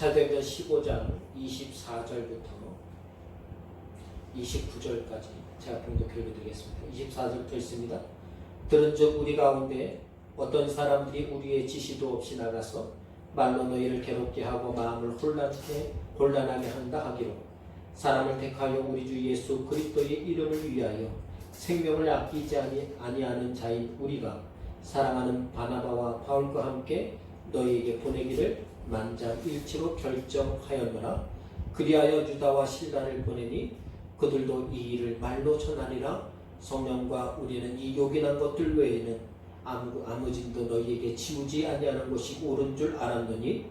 사도행전 15장 24절부터 29절까지 제가 봉독해 드리겠습니다. 24절부터 있습니다. 들은즉 우리 가운데 어떤 사람들이 우리의 지시도 없이 나가서 말로 너희를 괴롭게 하고 마음을 혼란하게 한다 하기로 사람을 택하여 우리 주 예수 그리스도의 이름을 위하여 생명을 아끼지 아니하는 자인 우리가 사랑하는 바나바와 바울과 함께 너희에게 보내기를 만장일치로 결정하였노라. 그리하여 유다와 실라를 보내니 그들도 이 일을 말로 전하리라. 성령과 우리는 이 요긴한 것들 외에는 아무 짐도 너희에게 지우지 아니하는 것이 옳은 줄 알았느니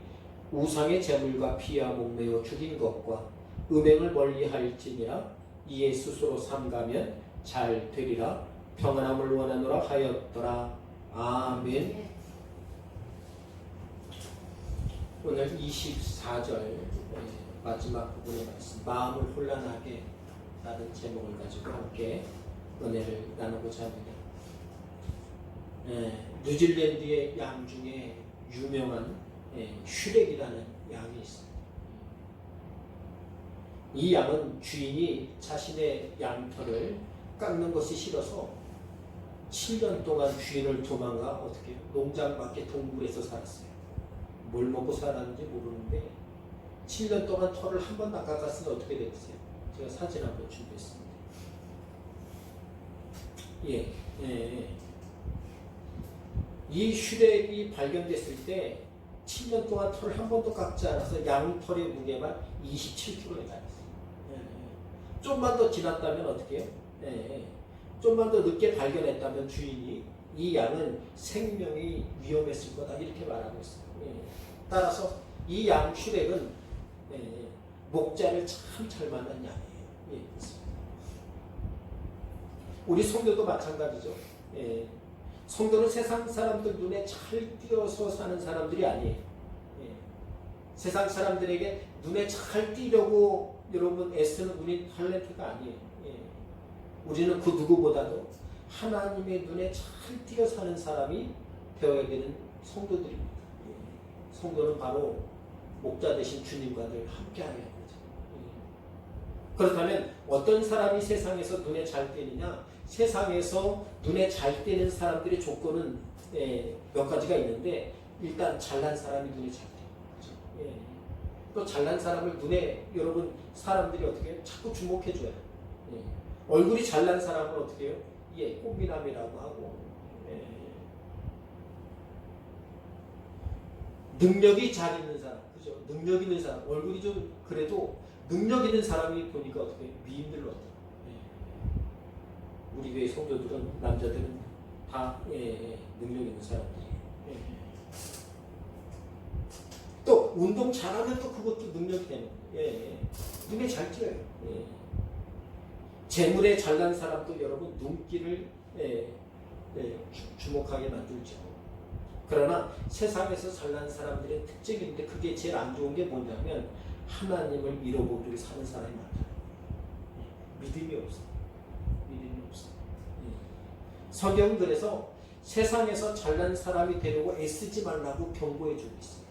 우상의 제물과 피와 목매어 죽인 것과 음행을 멀리할지니라. 이에 스스로 삼가면 잘 되리라. 평안함을 원하노라 하였더라. 아멘. 오늘 24절 마지막 부분의 말씀, 마음을 혼란하게 라는 제목을 가지고 함께 은혜를 나누고자 합니다. 뉴질랜드의 양 중에 유명한 슈렉이라는 양이 있습니다. 이 양은 주인이 자신의 양털을 깎는 것이 싫어서 7년 동안 주인을 도망가 어떻게 농장 밖에 동굴에서 살았어요. 뭘 먹고 살았는지 모르는데 7년 동안 털을 한 번 깎았으니 어떻게 되겠어요? 제가 사진 한번 준비했습니다. 이 슈렉이 발견됐을 때 7년 동안 털을 한 번도 깎지 않아서 양털의 무게만 27kg에 달했어요. 좀만 더 지났다면 어떻게 해요? 좀만 더 늦게 발견했다면 주인이 이 양은 생명이 위험했을 거다 이렇게 말하고 있어요. 따라서 이 양 슈렉은 목자를 참 잘 만난 양이에요. 우리 성도도 마찬가지죠. 성도는 세상 사람들 눈에 잘 띄어서 사는 사람들이 아니에요. 세상 사람들에게 눈에 잘 띄려고 여러분 애쓰는 우리 탤런트가 아니에요. 우리는 그 누구보다도 하나님의 눈에 잘 띄어 사는 사람이 되어야 되는 성도들입니다. 성도는 바로 목자 되신 주님과 늘 함께하게 하는 거죠. 그렇다면 어떤 사람이 세상에서 눈에 잘 띄느냐? 세상에서 눈에 잘 띄는 사람들의 조건은 몇 가지가 있는데 일단 잘난 사람이 눈에 잘 띄는 거죠. 또 잘난 사람을 눈에 여러분 사람들이 어떻게 해요? 자꾸 주목해줘요. 얼굴이 잘난 사람은 어떻게 해요? 꽃미남이라고 하고 능력이 잘 있는 사람, 그죠? 능력 있는 사람, 얼굴이 좀 그래도 능력 있는 사람이 보니까 어떻게 미인들로 어때요? 우리 교회 성도들은 남자들은 다 능력 있는 사람들이에요. 또 운동 잘하면 또 그것도 능력이 되는 거예요. 눈에 잘 띄어요. 재물에 잘난 사람도 여러분 눈길을 주목하게 만들죠. 그러나 세상에서 잘난 사람들의 특징인데 그게 제일 안 좋은 게 뭐냐면 하나님을 잃어버리고 사는 사람이 많아요. 믿음이 없어요. 성경은 그래서 세상에서 잘난 사람이 되려고 애쓰지 말라고 경고해 주고 있어요.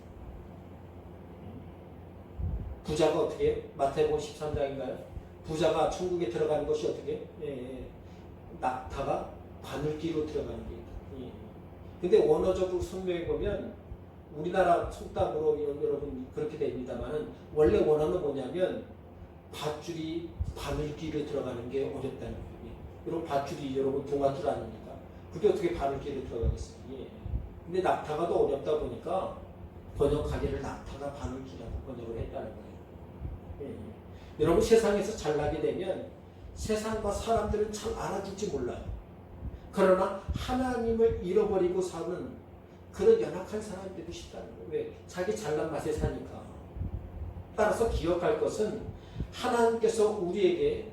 부자가 어떻게 해요? 마태복음 13장인가요? 부자가 천국에 들어가는 것이 어떻게 해요? 낙타가 바늘귀로 들어가는 게 있다. 근데 원어적 성경에 보면 우리나라 속담으로 여러분 그렇게 됩니다만은 원래 원어는 뭐냐면 밧줄이 바늘귀로 들어가는 게 어렵다는 거예요. 여러분 밧줄이 여러분 동아줄 아닙니까? 그게 어떻게 바늘귀로 들어가겠어요? 근데 낙타가 더 어렵다 보니까 번역하기를 낙타가 바늘귀라고 번역을 했다는 거예요. 여러분 세상에서 잘나게 되면 세상과 사람들은 잘 알아줄지 몰라요. 그러나 하나님을 잃어버리고 사는 그런 연약한 사람이 되고 싶다는 거예요. 왜? 자기 잘난 맛에 사니까. 따라서 기억할 것은 하나님께서 우리에게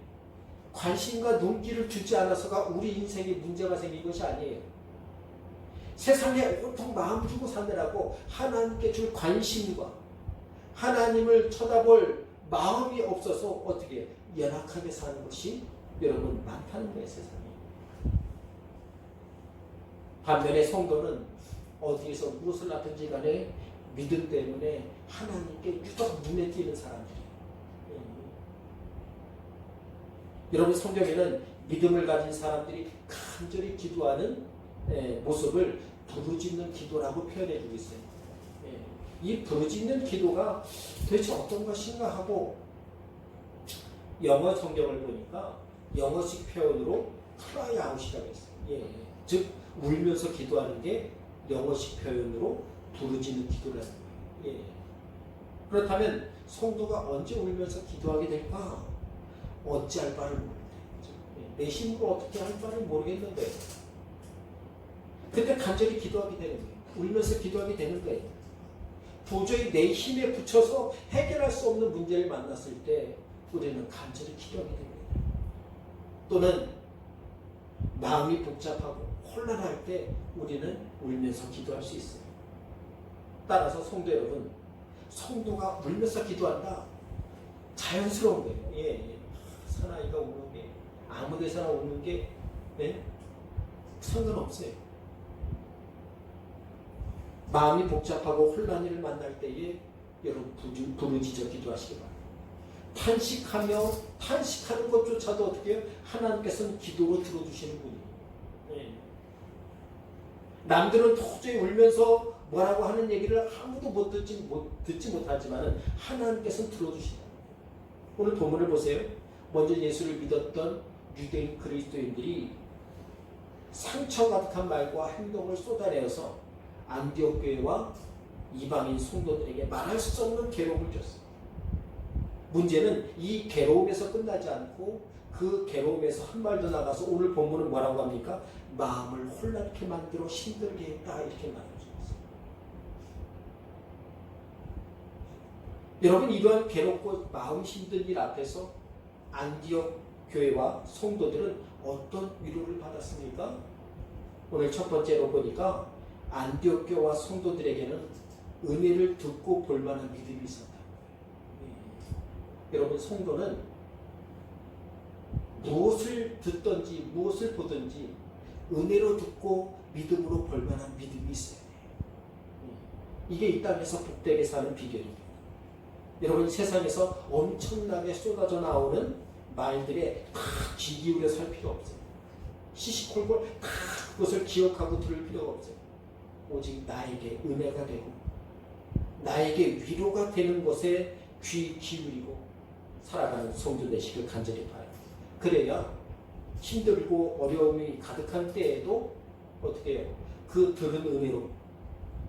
관심과 눈길을 주지 않아서가 우리 인생에 문제가 생긴 것이 아니에요. 세상에 온통 마음 주고 사느라고 하나님께 줄 관심과 하나님을 쳐다볼 마음이 없어서 어떻게 연약하게 사는 것이 여러분 많다는 거예요. 세상에. 반면에 성도는 어디에서 무엇을 하든지 간에 믿음 때문에 하나님께 유독 눈에 띄는 사람들이에요. 여러분 성경에는 믿음을 가진 사람들이 간절히 기도하는 모습을 부르짖는 기도라고 표현해 주고 있어요. 이 부르짖는 기도가 도대체 어떤 것인가 하고 영어 성경을 보니까 영어식 표현으로 cry out이라고 했어요. 즉 울면서 기도하는 게 영어식 표현으로 부르짖는 기도라는 거예요. 그렇다면 성도가 언제 울면서 기도하게 될까? 어찌할 바를 모르는데 내 힘으로 어떻게 할 바를 모르겠는데 그때 간절히 기도하게 되는 거예요. 울면서 기도하게 되는 거예요. 도저히 내 힘에 붙여서 해결할 수 없는 문제를 만났을 때 우리는 간절히 기도하게 됩니다. 또는 마음이 복잡하고 혼란할 때 우리는 울면서 기도할 수 있어요. 따라서 성도 여러분, 성도가 울면서 기도한다. 자연스러운 거예요. 사나이가 우는 게 아무 데서나 우는 게 상관없어요. 마음이 복잡하고 혼란을 만날 때에 여러분 부르짖어 기도하시기 바랍니다. 탄식하는 것조차도 어떻게 해요? 하나님께서는 기도로 들어주시는 분이에요. 남들은 도저히 울면서 뭐라고 하는 얘기를 아무도 듣지 못하지만 하나님께서는 들어주신다. 오늘 본문을 보세요. 먼저 예수를 믿었던 유대인 그리스도인들이 상처 가득한 말과 행동을 쏟아내어서 안디옥 교회와 이방인 성도들에게 말할 수 없는 괴로움을 줬어요. 문제는 이 괴로움에서 끝나지 않고 그 괴로움에서 한 발 더 나가서 오늘 본문은 뭐라고 합니까? 마음을 혼란케 만들어 힘들게 했다 이렇게 말해주셨어요. 여러분 이러한 괴롭고 마음 힘든 일 앞에서 안디옥 교회와 성도들은 어떤 위로를 받았습니까? 오늘 첫 번째로 보니까 안디옥 교회와 성도들에게는 은혜를 듣고 볼 만한 믿음이 있었다. 여러분 성도는 무엇을 듣든지 무엇을 보든지 은혜로 듣고 믿음으로 볼 만한 믿음이 있어야 돼요. 이게 이 땅에서 복되게 사는 비결입니다. 여러분 세상에서 엄청나게 쏟아져 나오는 말들에 다 귀 기울여 살 필요 없어요. 시시콜콜 다 그것을 기억하고 들을 필요가 없어요. 오직 나에게 은혜가 되고 나에게 위로가 되는 것에 귀 기울이고 살아가는 성도 되시길 간절히 바라요. 그래야 힘들고 어려움이 가득한 때에도 어떻게 해요? 그 들은 은혜로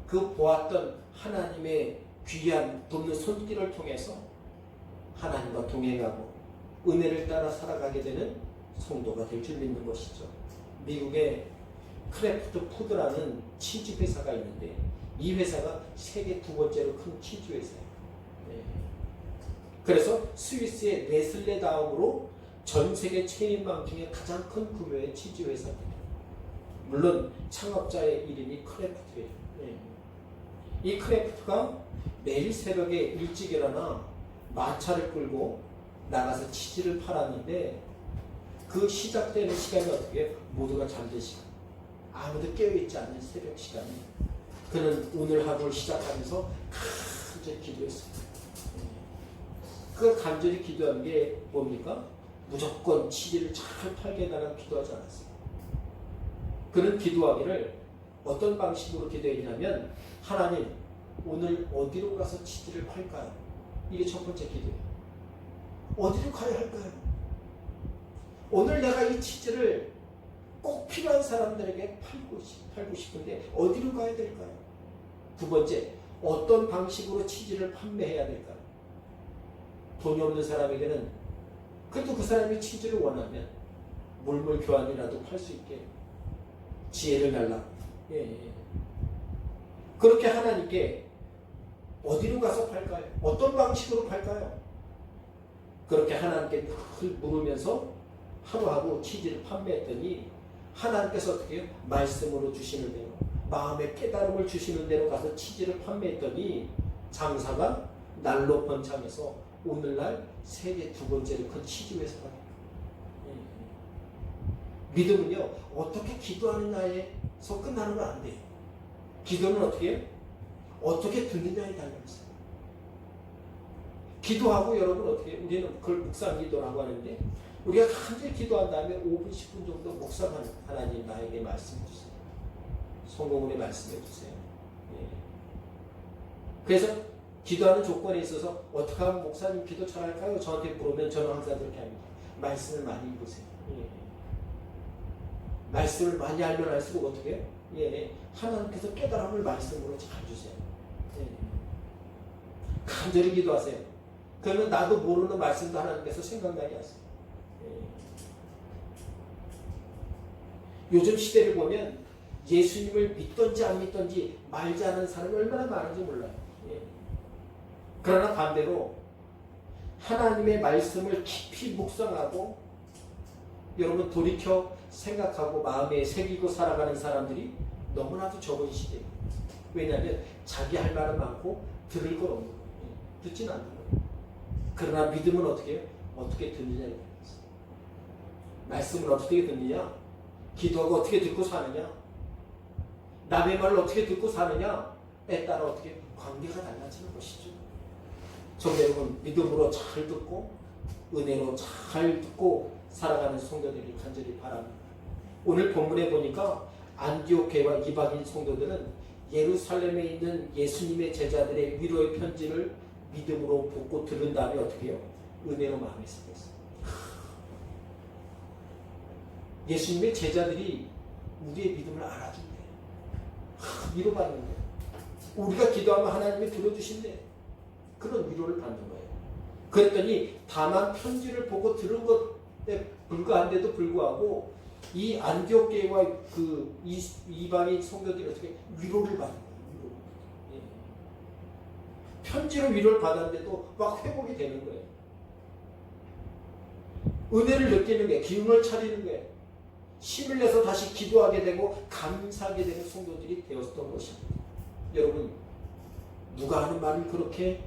그 보았던 하나님의 귀한 돕는 손길을 통해서 하나님과 동행하고 은혜를 따라 살아가게 되는 성도가 될 줄 믿는 것이죠. 미국에 크래프트 푸드라는 치즈 회사가 있는데 이 회사가 세계 두 번째로 큰 치즈 회사예요. 그래서 스위스의 네슬레 다음으로 전 세계 체인망 중에 가장 큰 규모의 치즈 회사입니다. 물론 창업자의 이름이 크래프트예요. 이 크래프트가 매일 새벽에 일찍 일어나 마차를 끌고 나가서 치즈를 팔았는데 그 시작되는 시간이 어떻게 모두가 잠든 시간, 아무도 깨어있지 않는 새벽 시간에 그는 오늘 하루를 시작하면서 간절히 기도했습니다. 그 간절히 기도한 게 뭡니까? 무조건 치즈를 잘 팔게 해달라고 기도하지 않았어요. 그는 기도하기를 어떤 방식으로 기도했냐면 하나님 오늘 어디로 가서 치즈를 팔까요? 이게 첫 번째 기도예요. 어디로 가야 할까요? 오늘 내가 이 치즈를 꼭 필요한 사람들에게 팔고 싶은데 어디로 가야 될까요? 두 번째, 어떤 방식으로 치즈를 판매해야 될까요? 돈이 없는 사람에게는 그래도 그 사람이 치즈를 원하면 물물 교환이라도 팔 수 있게 지혜를 달라. 그렇게 하나님께 어디로 가서 팔까요? 어떤 방식으로 팔까요? 그렇게 하나님께 늘 물으면서 하루하루 치즈를 판매했더니 하나님께서 어떻게 해요? 말씀으로 주시는 대로 마음의 깨달음을 주시는 대로 가서 치즈를 판매했더니 장사가 날로 번창해서 오늘날 세계 두 번째로 큰 치즈 회사가 됩니다. 믿음은요 어떻게 기도하느냐에서 끝나는 건 안 돼요. 기도는 어떻게 해요? 어떻게 듣느냐에 달려있어요. 기도하고 여러분 어떻게 우리는 그걸 묵상 기도라고 하는데 우리가 간절히 기도한 다음에 5분 10분 정도 묵상하는 하나님 나에게 말씀해 주세요. 성공운에 말씀해 주세요. 예. 그래서 기도하는 조건에 있어서 어떻게 하면 목사님 기도 잘할까요? 저한테 물으면 저는 항상 그렇게 합니다. 말씀을 많이 읽으세요. 예. 말씀을 많이 알면 할수록 어떻게 해요? 예. 하나님께서 깨달음을 말씀으로 잘 주세요. 예. 간절히 기도하세요. 그러면 나도 모르는 말씀도 하나님께서 생각나게 하세요. 예. 요즘 시대를 보면 예수님을 믿던지 안 믿던지 말지 않는 사람이 얼마나 많은지 몰라요. 예. 그러나 반대로 하나님의 말씀을 깊이 묵상하고 여러분 돌이켜 생각하고 마음에 새기고 살아가는 사람들이 너무나도 적은 시대예요. 왜냐하면 자기 할 말은 많고 들을 건 없는 거예요. 듣지는 않는 거예요. 그러나 믿음은 어떻게 해요? 어떻게 듣느냐에 달려있어요. 말씀을 어떻게 듣느냐? 기도하고 어떻게 듣고 사느냐? 남의 말을 어떻게 듣고 사느냐에 따라 어떻게 관계가 달라지는 것이죠. 성도 여러분, 믿음으로 잘 듣고 은혜로 잘 듣고 살아가는 성도들이 간절히 바랍니다. 오늘 본문에 보니까 안디옥 교회와 이방인 성도들은 예루살렘에 있는 예수님의 제자들의 위로의 편지를 믿음으로 보고 들은 다음에 어떻게 해요? 은혜로 마음에 새겼어요. 예수님의 제자들이 우리의 믿음을 알아준대. 위로받는데 우리가 기도하면 하나님이 들어주신대. 그런 위로를 받는 거예요. 그랬더니 다만 편지를 보고 들은 것에 불과한데도 불구하고 이 안디옥 교회와 그 이방인 성도들이 어떻게 위로를 받는 거예요. 위로. 예. 편지로 위로를 받았는데도 막 회복이 되는 거예요. 은혜를 느끼는 거예요. 기운을 차리는 거예요. 힘을 내서 다시 기도하게 되고 감사하게 되는 성도들이 되었던 것입니다. 여러분, 누가 하는 말을 그렇게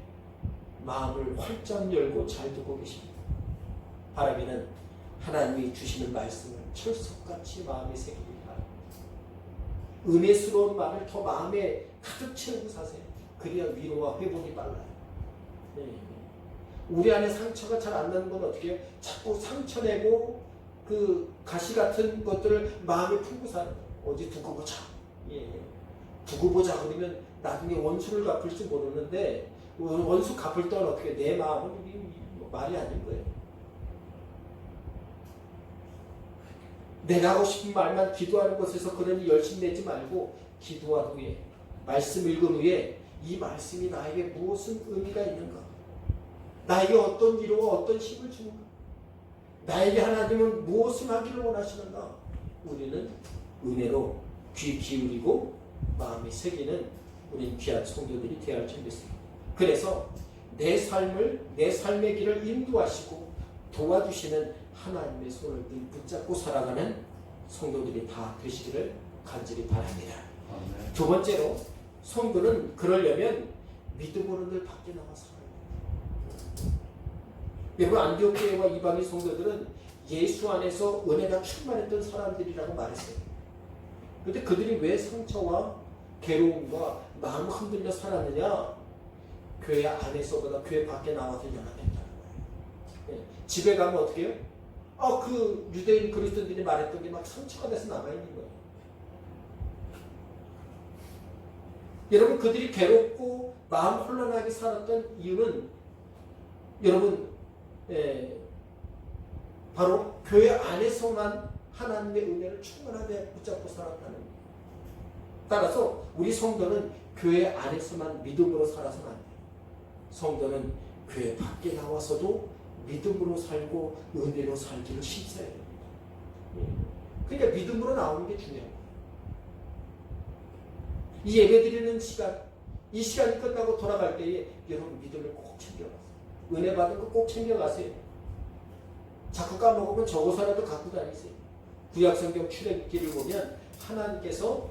마음을 활짝 열고 잘 듣고 계십니다. 바라기는 하나님이 주시는 말씀을 철석같이 마음에 새기기 바랍니다. 은혜스러운 말을 더 마음에 가득 채우고 사세요. 그래야 위로와 회복이 빨라요. 네. 우리 안에 상처가 잘 안 나는 건 어떻게 해요? 자꾸 상처 내고 그 가시 같은 것들을 마음에 품고 사는 거예요. 어디 두고 보자. 예. 두고 보자 그러면 나중에 원수를 갚을지 모르는데 원수 갚을 동안 어떻게 내 마음은 말이 아닌 거예요. 내가 하고 싶은 말만 기도하는 것에서 그러니 열심내지 말고 기도한 후에 말씀 읽은 후에 이 말씀이 나에게 무엇은 의미가 있는가? 나에게 어떤 위로와 어떤 힘을 주는가? 나에게 하나님은 무엇을 하기를 원하시는가? 우리는 은혜로 귀 기울이고 마음이 새기는 우리 귀한 성도들이 되어야 할 줄 믿습니다. 그래서 내 삶의 길을 인도하시고 도와주시는 하나님의 손을 늘 붙잡고 살아가는 성도들이 다 되시기를 간절히 바랍니다. 아멘. 두 번째로 성도는 그러려면 믿음으로 늘 밖에 나가 살아야 돼요. 여러분, 안디옥 교회와 이방인 성도들은 예수 안에서 은혜가 충만했던 사람들이라고 말했어요. 그런데 그들이 왜 상처와 괴로움과 마음 흔들려 살았느냐? 교회 안에서보다 교회 밖에 나와서 연합했다는 거예요. 네. 집에 가면 어떻게 해요? 그 유대인 그리스도인들이 말했던 게 막 상처가 돼서 남아있는 거예요. 여러분, 그들이 괴롭고 마음 혼란하게 살았던 이유는 여러분, 바로 교회 안에서만 하나님의 은혜를 충만하게 붙잡고 살았다는 거예요. 따라서 우리 성도는 교회 안에서만 믿음으로 살아서는 안 돼요. 성도는 교회 밖에 나와서도 믿음으로 살고 은혜로 살기를 힘써야 됩니다. 그러니까 믿음으로 나오는 게 중요해요. 이 예배 드리는 시간, 이 시간이 끝나고 돌아갈 때에 여러분 믿음을 꼭 챙겨가세요. 은혜 받은 거 꼭 챙겨가세요. 자꾸 까먹으면 적어서라도 갖고 다니세요. 구약성경 출애굽기를 보면 하나님께서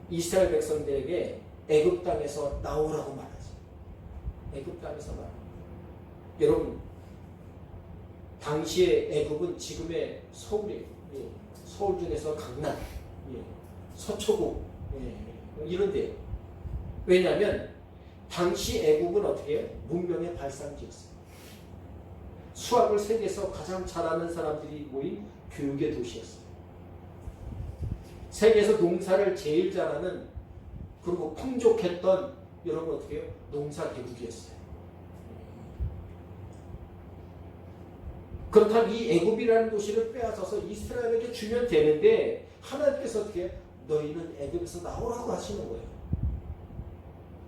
이스라엘 백성들에게 애굽 땅에서 나오라고 말하죠. 애굽 땅에서 말합니다. 여러분, 당시의 애굽은 지금의 서울이에요. 예. 서울 중에서 강남, 예. 서초구, 예. 이런 데요. 왜냐하면 당시 애국은 어떻게 해요? 문명의 발상지였어요. 수학을 세계에서 가장 잘하는 사람들이 모인 교육의 도시였어요. 세계에서 농사를 제일 잘하는 그리고 풍족했던 여러분 어떻게 해요? 농사 대국이었어요. 그렇다면 이 애굽이라는 도시를 빼앗아서 이스라엘에게 주면 되는데 하나님께서 어떻게 해요? 너희는 애굽에서 나오라고 하시는 거예요.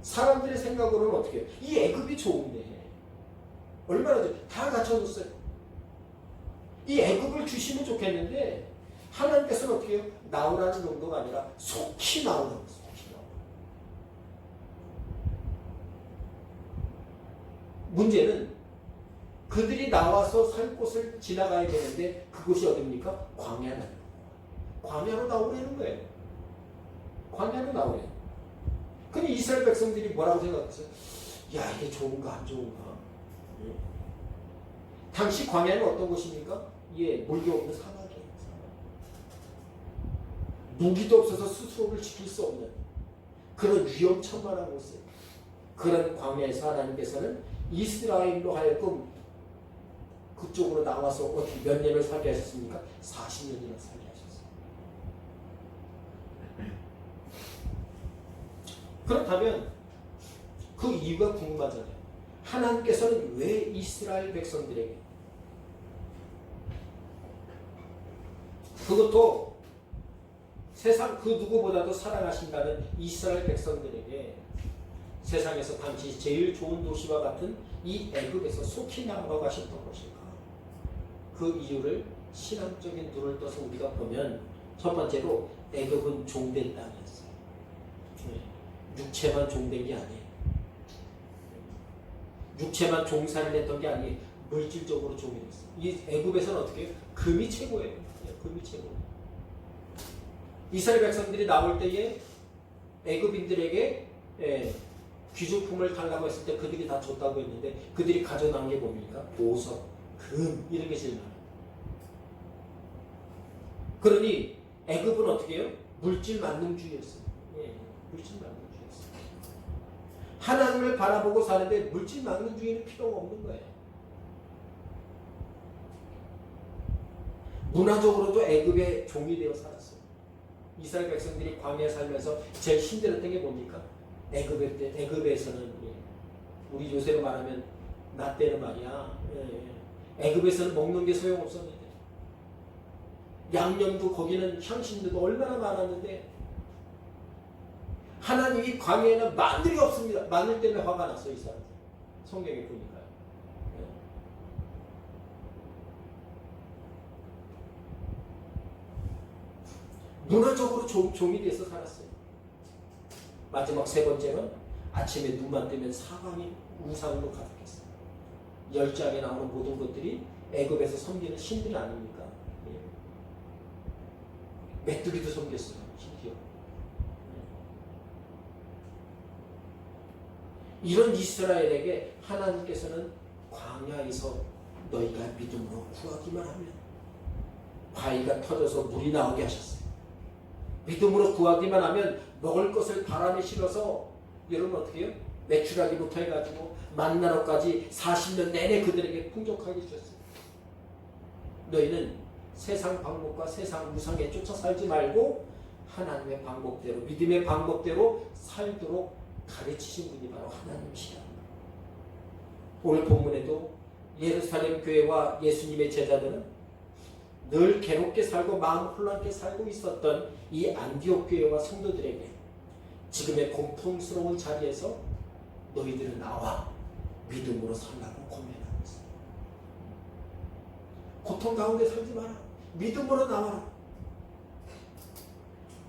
사람들의 생각으로는 어떻게 해요? 이 애굽이 좋은데 얼마나 다 갖춰줬어요. 이 애굽을 주시면 좋겠는데 하나님께서는 어떻게 해요? 나오라는 정도가 아니라 속히 나오라고 했어요. 문제는 그들이 나와서 살 곳을 지나가야 되는데 그곳이 어딥니까? 광야라는 거예요. 광야로 나오라는 거예요. 광야로 나오래요. 근데 이스라엘 백성들이 뭐라고 생각했어요? 야, 이게 좋은가 안 좋은가? 예. 당시 광야는 어떤 곳입니까? 예, 물이 없는 사막이에요. 사막. 무기도 없어서 스스로를 지킬 수 없는 그런 위험천만한 곳이에요. 그런 광야에서 하나님께서는 이스라엘로 하여금 그쪽으로 나와서 어떻게 몇 년을 살게 하셨습니까? 40년이나 살게 하셨어요. 그렇다면 그 이유가 궁금하잖아요. 하나님께서는 왜 이스라엘 백성들에게 그것도 세상 그 누구보다도 사랑하신다는 이스라엘 백성들에게 세상에서 당시 제일 좋은 도시와 같은 이 애굽에서 속히 나가라고 하셨던 것일까? 그 이유를 신앙적인 눈을 떠서 우리가 보면 첫 번째로 애굽은 종된 땅이었어요. 육체만 종된 게 아니에요. 육체만 종살이 됐던 게 아니에요. 물질적으로 종이 됐어요. 이 애굽에서는 어떻게 해요? 금이 최고예요. 금이 최고. 이스라엘 백성들이 나올 때에 애굽인들에게 귀중품을 달라고 했을 때 그들이 다 줬다고 했는데 그들이 가져나온 게 뭡니까? 보석, 금 이런 게 제일 많아요. 그러니 애굽은 어떻게 해요? 물질 만능주의였어요. 물질 만능주의였어요. 하나님을 바라보고 사는데 물질 만능주의는 필요가 없는 거예요. 문화적으로도 애굽의 종이 되어 살았어요. 이스라엘 백성들이 광야에 살면서 제일 힘들었던 게 뭡니까? 애굽에서는 우리 요새로 말하면 나 때는 말이야. 애굽에서는 먹는 게 소용없었는데 양념도 거기는 향신료도 얼마나 많았는데 하나님이 광야에는 마늘이 없습니다. 마늘 때문에 화가 났어요. 이 사람들. 성경에 보니까요. 문화적으로 종이 돼서 살았어요. 마지막 세 번째는 아침에 눈만 뜨면 사방이 우상으로 가득했어요. 10장에 나오는 모든 것들이 애굽에서 섬기는 신들 아닙니까? 메뚜기도 섬겼어요. 심지어. 이런 이스라엘에게 하나님께서는 광야에서 너희가 믿음으로 구하기만 하면 바위가 터져서 물이 나오게 하셨어요. 믿음으로 구하기만 하면 먹을 것을 바람에 실어서 여러분 어떻게 해요? 매출하기부터 해가지고 만나러까지 40년 내내 그들에게 풍족하게 주셨어요. 너희는 세상 방법과 세상 우상에 쫓아 살지 말고 하나님의 방법대로 믿음의 방법대로 살도록 가르치신 분이 바로 하나님이시다. 오늘 본문에도 예루살렘 교회와 예수님의 제자들은 늘 괴롭게 살고 마음 혼란케 살고 있었던 이 안디옥 교회와 성도들에게 지금의 공통스러운 자리에서 너희들은 나와 믿음으로 살라고 권면하고 있어요. 고통 가운데 살지 마라. 믿음으로 나와라.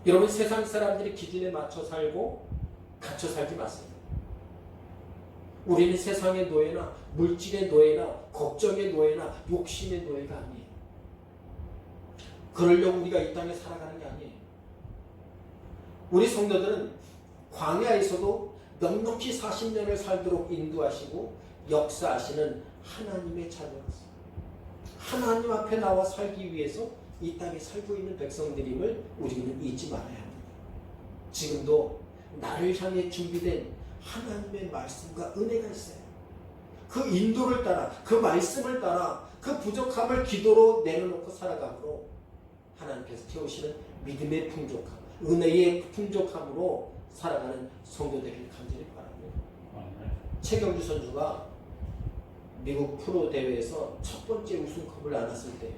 여러분 세상 사람들이 기준에 맞춰 살고 갇혀 살지 마세요. 우리는 세상의 노예나 물질의 노예나 걱정의 노예나 욕심의 노예가 아니에요. 그러려고 우리가 이 땅에 살아가는 게 아니에요. 우리 성도들은 광야에서도 넉넉히 40년을 살도록 인도하시고 역사하시는 하나님의 자녀로서 하나님 앞에 나와 살기 위해서 이 땅에 살고 있는 백성들임을 우리는 잊지 말아야 합니다. 지금도 나를 향해 준비된 하나님의 말씀과 은혜가 있어요. 그 인도를 따라, 그 말씀을 따라 그 부족함을 기도로 내려놓고 살아감으로 하나님께서 채우시는 믿음의 풍족함, 은혜의 풍족함으로 살아가는 성도들을 간절히 바랍니다. 최경주 선수가 미국 프로 대회에서 첫 번째 우승컵을 안았을 때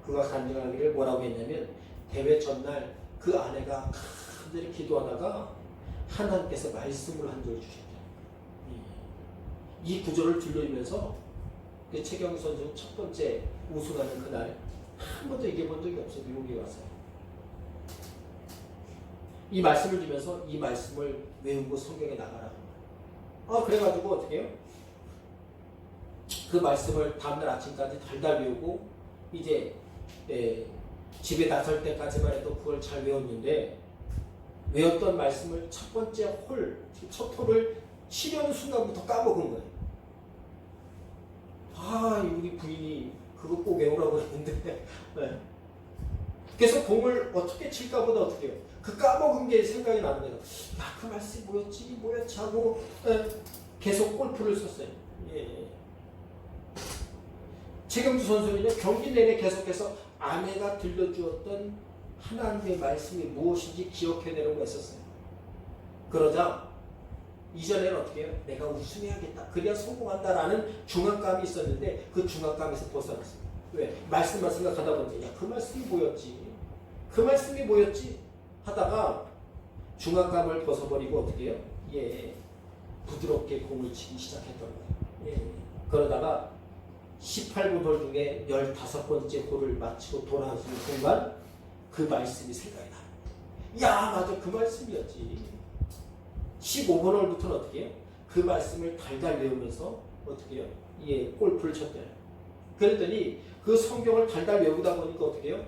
그가 간증하기를 뭐라고 했냐면 대회 전날 그 아내가 간절히 기도하다가 하나님께서 말씀을 한 절 주셨다. 이 구절을 들려주면서 최경주 선수 첫 번째 우승하는 그날 한 번도 이겨본 적이 없어요. 미국에 와서. 이 말씀을 주면서 이 말씀을 외우고 성경에 나가라. 그래가지고 어떻게 해요? 그 말씀을 다음날 아침까지 달달 외우고 이제 집에 나설 때까지만 해도 그걸 잘 외웠는데 외웠던 말씀을 첫 번째 첫 홀을 치려는 순간부터 까먹은 거예요. 우리 부인이 그거 꼭 외우라고 했는데 네. 그래서 공을 어떻게 칠까 보다 어떻게 해요? 그 까먹은 게 생각이 나는 거예요. 그 말씀이 뭐였지 하고 계속 골프를 쳤어요. 예. 최경주 선수는요, 경기 내내 계속해서 아내가 들려주었던 하나님의 말씀이 무엇인지 기억해내는 거 했었어요. 그러자 이전에는 어떻게 해요? 내가 우승해야겠다. 그래야 성공한다라는 중압감이 있었는데 그 중압감에서 벗어났어요. 왜? 말씀만 생각하다 보니 그 말씀이 뭐였지? 그 말씀이 뭐였지? 하다가 중압감을 벗어버리고 어떻게 해요? 부드럽게 공을 치기 시작했던 거예요. 그러다가 18번 홀 중에 15번째 홀을 마치고 돌아오는 순간 그 말씀이 생각이 나요. 맞아, 그 말씀이었지. 15번 홀부터는 어떻게 해요? 그 말씀을 달달 외우면서 어떻게 해요? 골프를 쳤대요. 그랬더니 그 성경을 달달 외우다 보니까 어떻게 해요?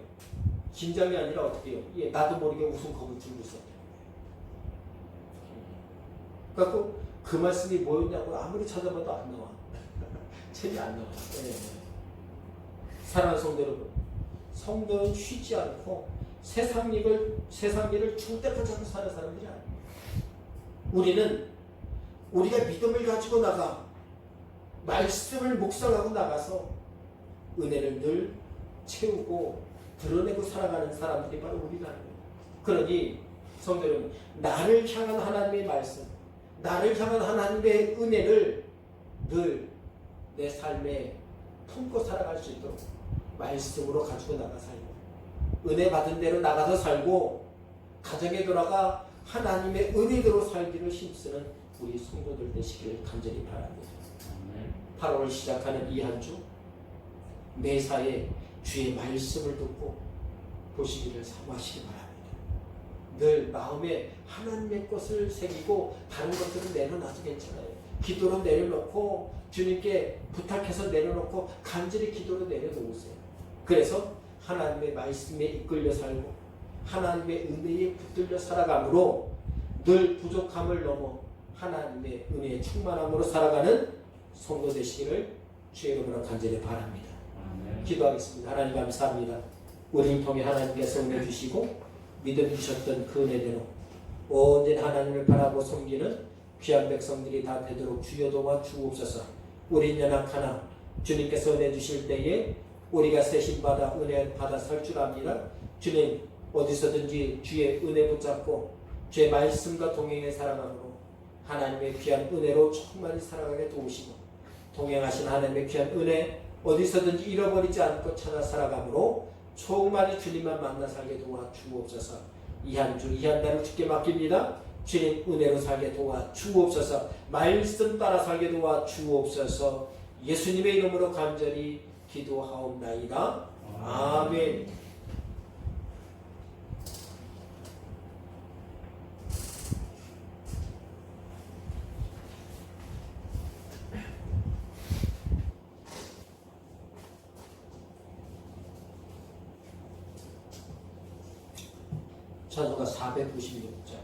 긴장이 아니라 어떻게 해요? 나도 모르게 우승컵을 들고 있었대요. 그래갖고 그 말씀이 뭐였냐고 아무리 찾아봐도 안 나와. 책이 안 나와요. 사랑하는 성도 여러분, 성도는 쉬지 않고 세상 일을 죽을 때까지 하고 사는 사람들이 아니에요. 우리는 우리가 믿음을 가지고 나가 말씀을 묵상하고 나가서 은혜를 늘 채우고 드러내고 살아가는 사람들이 바로 우리라는 거예요. 그러니 성도 여러분, 나를 향한 하나님의 말씀, 나를 향한 하나님의 은혜를 늘 내 삶에 품고 살아갈 수 있도록 말씀으로 가지고 나가 살고 은혜 받은 대로 나가서 살고 가정에 돌아가 하나님의 은혜대로 살기를 힘쓰는 우리 성도들 되시기를 간절히 바랍니다. 8월 시작하는 이 한 주 매사에 주의 말씀을 듣고 보시기를 사모하시기 바랍니다. 늘 마음에 하나님의 것을 새기고 다른 것들은 내려놔도 괜찮아요. 기도로 내려놓고 주님께 부탁해서 내려놓고 간절히 기도로 내려놓으세요. 그래서 하나님의 말씀에 이끌려 살고 하나님의 은혜에 붙들려 살아감으로 늘 부족함을 넘어 하나님의 은혜에 충만함으로 살아가는 성도 되시기를 주의 이름으로 간절히 바랍니다. 기도하겠습니다. 하나님 감사합니다. 우리를 통해 하나님께서 은혜 주시고 믿음 주셨던 그 은혜대로 온전히 하나님을 바라고 섬기는 귀한 백성들이 다 되도록 주여 도와 주옵소서. 우린 연약하나 주님께서 은혜 주실 때에 우리가 세심받아 은혜 받아 살 줄 압니다. 주님, 어디서든지 주의 은혜 붙잡고 주의 말씀과 동행해 살아감으로 하나님의 귀한 은혜로 충만히 살아가게 도우시고 동행하신 하나님의 귀한 은혜 어디서든지 잃어버리지 않고 찾아 살아감으로 충만히 주님만 만나 살게 도와 주옵소서. 이 한 주, 이 한 달을 주께 맡깁니다. 주님 은혜로 살게 도와 주옵소서. 말씀 따라 살게 도와 주옵소서. 예수님의 이름으로 간절히 기도하옵나이다. 아멘. 찬송가 496장.